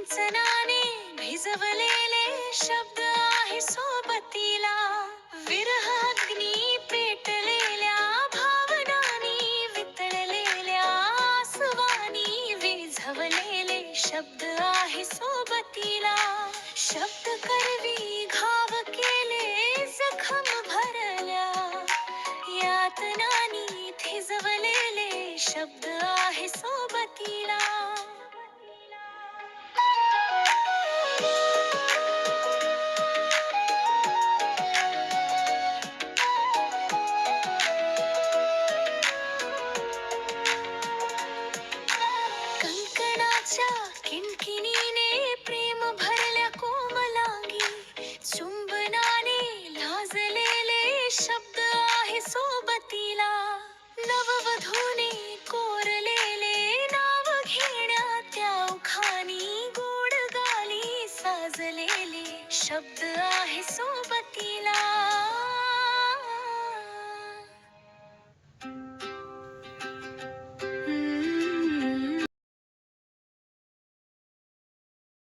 सिंचनाने भिजवलेले शब्द आहे सोबतीला. विरह अग्नी पेटलेल्या भावनांनी वितळलेल्या आसवांनी विझवलेले शब्द आहे सोबतीला. शब्द करवी घाव केले जखम भरल्या, यातनांनी थिजवलेले शब्द आहे सोबतीला. कंकणाच्या किणकिणी